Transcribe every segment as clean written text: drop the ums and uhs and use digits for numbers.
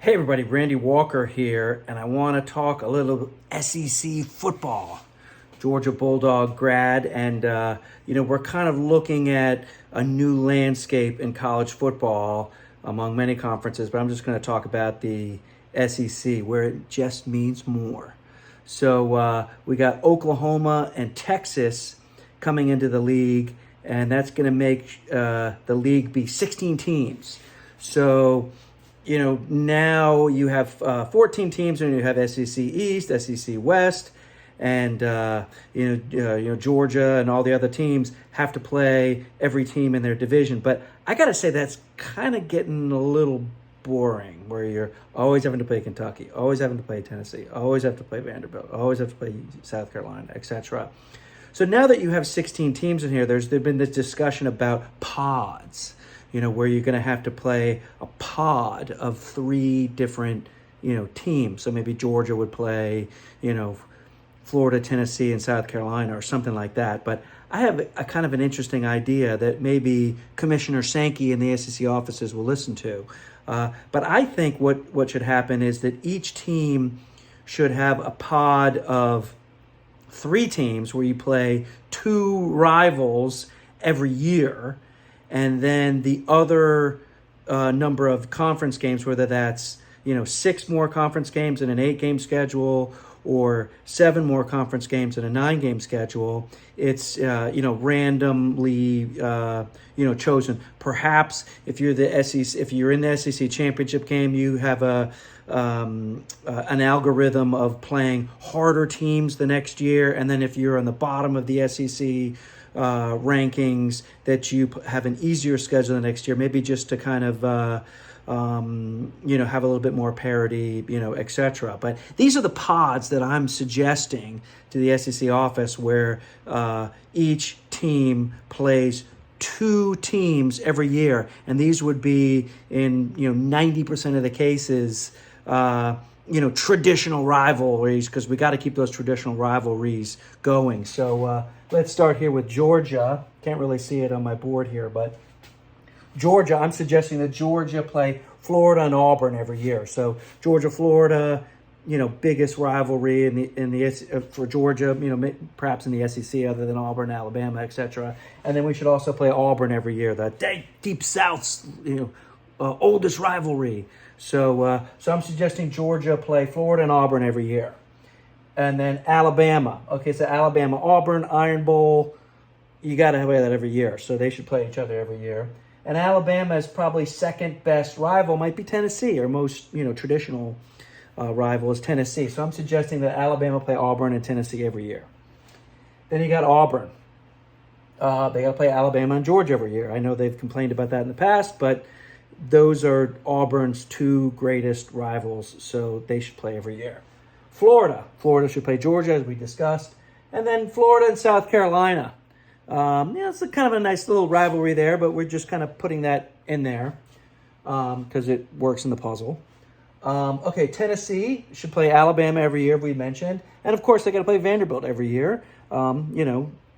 Hey everybody, Randy Walker here, and I want to talk a little SEC football. Georgia Bulldog grad, and we're kind of looking at a new landscape in college football among many conferences, but I'm just going to talk about the SEC, where it just means more. So we got Oklahoma and Texas coming into the league, and that's going to make the league be 16 teams. So now you have 14 teams, and you have SEC East, SEC West, and Georgia and all the other teams have to play every team in their division. But I got to say that's kind of getting a little boring, where you're always having to play Kentucky, always having to play Tennessee, always have to play Vanderbilt, always have to play South Carolina, etc. So now that you have 16 teams in here, there's been this discussion about pods. Where you're going to have to play a pod of 3 different, teams. So maybe Georgia would play, Florida, Tennessee, and South Carolina or something like that. But I have a kind of an interesting idea that maybe Commissioner Sankey in the SEC offices will listen to. But I think what should happen is that each team should have a pod of 3 teams where you play 2 rivals every year. And then the other number of conference games, whether that's 6 more conference games in an 8-game schedule, or 7 more conference games in a 9-game schedule, it's randomly chosen. Perhaps if you're the SEC, if you're in the SEC championship game, you have an algorithm of playing harder teams the next year, and then if you're on the bottom of the SEC rankings, that you have an easier schedule the next year, maybe just to kind of have a little bit more parity, etc. But these are the pods that I'm suggesting to the SEC office, where each team plays 2 teams every year, and these would be in 90% of the cases traditional rivalries, because we got to keep those traditional rivalries going. So let's start here with Georgia. Can't really see it on my board here, but Georgia, I'm suggesting that Georgia play Florida and Auburn every year. So Georgia, Florida, biggest rivalry for Georgia, perhaps in the SEC, other than Auburn, Alabama, etc. And then we should also play Auburn every year, the Deep South's oldest rivalry. So I'm suggesting Georgia play Florida and Auburn every year. And then Alabama. Okay, so Alabama, Auburn, Iron Bowl, you got to play that every year. So they should play each other every year. And Alabama's probably second best rival might be Tennessee, or most traditional rival is Tennessee. So I'm suggesting that Alabama play Auburn and Tennessee every year. Then you got Auburn. They got to play Alabama and Georgia every year. I know they've complained about that in the past, but those are Auburn's 2 greatest rivals, so they should play every year. Florida should play Georgia, as we discussed. And then Florida and South Carolina. It's a kind of a nice little rivalry there, but we're just kind of putting that in there because it works in the puzzle. Tennessee should play Alabama every year, we mentioned. And, of course, they got to play Vanderbilt every year.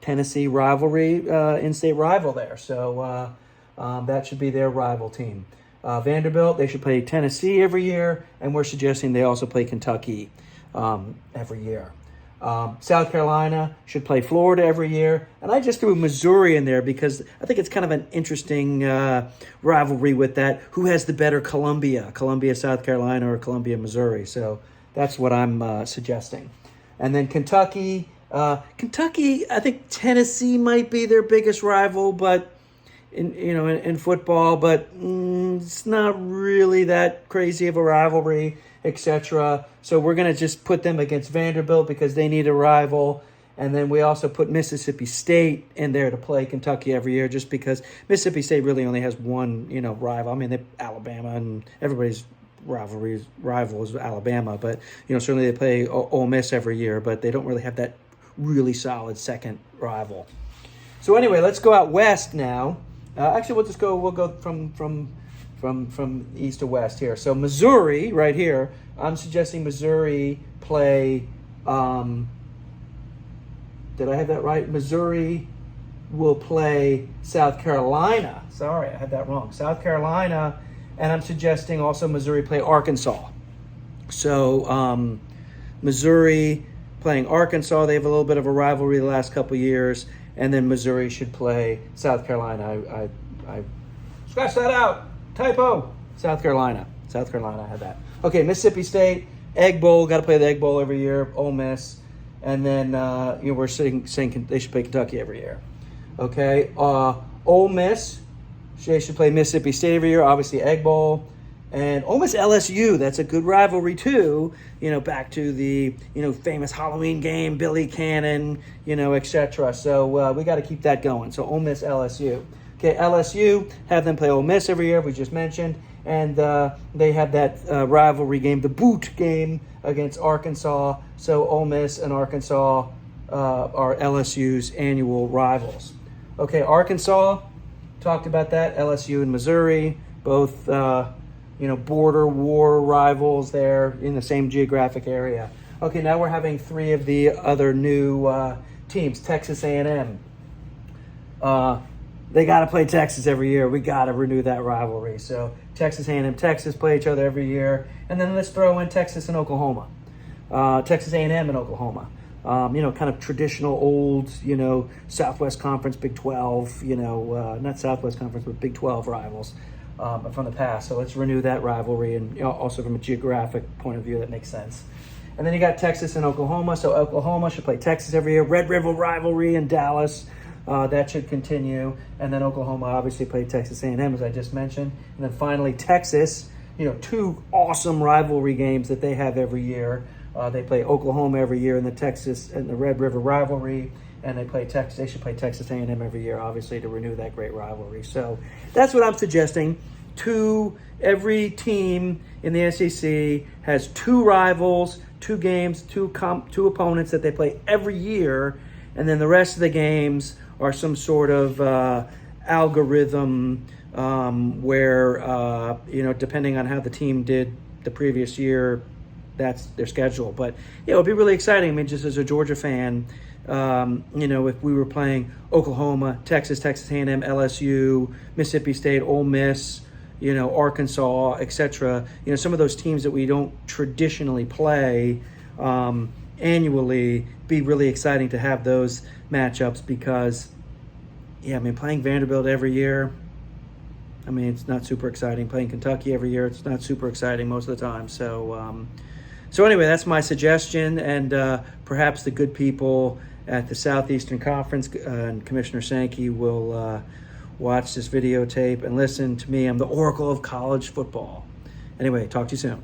Tennessee rivalry, in-state rival there. So that should be their rival team. Vanderbilt, they should play Tennessee every year, and we're suggesting they also play Kentucky every year. South Carolina should play Florida every year, and I just threw Missouri in there because I think it's kind of an interesting rivalry with that. Who has the better Columbia, South Carolina, or Columbia, Missouri? So that's what I'm suggesting. And then Kentucky, I think Tennessee might be their biggest rival, but in football, but it's not really that crazy of a rivalry, etc. So we're going to just put them against Vanderbilt because they need a rival. And then we also put Mississippi State in there to play Kentucky every year, just because Mississippi State really only has one, rival. I mean, Alabama, and everybody's rival is Alabama, but certainly they play Ole Miss every year, but they don't really have that really solid second rival. So anyway, let's go out west now. We'll go from east to west here. So Missouri, right here, I'm suggesting Missouri play, did I have that right? Missouri will play South Carolina. Sorry, I had that wrong. South Carolina And I'm suggesting also Missouri play Arkansas. So Missouri playing Arkansas, they have a little bit of a rivalry the last couple years, and then Missouri should play South Carolina. I scratch that out. Typo. South Carolina. I had that. Okay, Mississippi State, Egg Bowl. Got to play the Egg Bowl every year. Ole Miss. And then we're saying they should play Kentucky every year. Okay, Ole Miss, they should play Mississippi State every year. Obviously, Egg Bowl. And Ole Miss LSU, that's a good rivalry too. Back to the famous Halloween game, Billy Cannon, etc. So we got to keep that going. So Ole Miss LSU. Okay, LSU, have them play Ole Miss every year, we just mentioned. And they have that rivalry game, the boot game against Arkansas. So Ole Miss and Arkansas are LSU's annual rivals. Okay, Arkansas, talked about that. LSU and Missouri, both border war rivals there in the same geographic area. Okay, now we're having three of the other new teams. Texas A&M. They got to play Texas every year. We got to renew that rivalry. So Texas A&M, Texas play each other every year. And then let's throw in Texas and Oklahoma. Texas A&M and Oklahoma. Kind of traditional old, Southwest Conference, Big 12, not Southwest Conference, but Big 12 rivals from the past. So let's renew that rivalry, and also from a geographic point of view, that makes sense. And then you got Texas and Oklahoma. So Oklahoma should play Texas every year. Red River rivalry in Dallas. That should continue. And then Oklahoma obviously played Texas A&M, as I just mentioned. And then finally Texas, two awesome rivalry games that they have every year. They play Oklahoma every year in the Texas and the Red River rivalry, and they play Texas. They should play Texas A&M every year, obviously, to renew that great rivalry. So that's what I'm suggesting. Every team in the SEC has two rivals, two games, two opponents that they play every year, and then the rest of the games are some sort of algorithm where depending on how the team did the previous year, that's their schedule. But it would be really exciting. I mean, just as a Georgia fan, if we were playing Oklahoma, Texas A&M, LSU, Mississippi State, Ole Miss, Arkansas, etc. Some of those teams that we don't traditionally play annually, be really exciting to have those matchups because, playing Vanderbilt every year, it's not super exciting. Playing Kentucky every year, it's not super exciting most of the time. So anyway, that's my suggestion, and perhaps the good people at the Southeastern Conference and Commissioner Sankey will watch this videotape and listen to me. I'm the oracle of college football. Anyway, talk to you soon.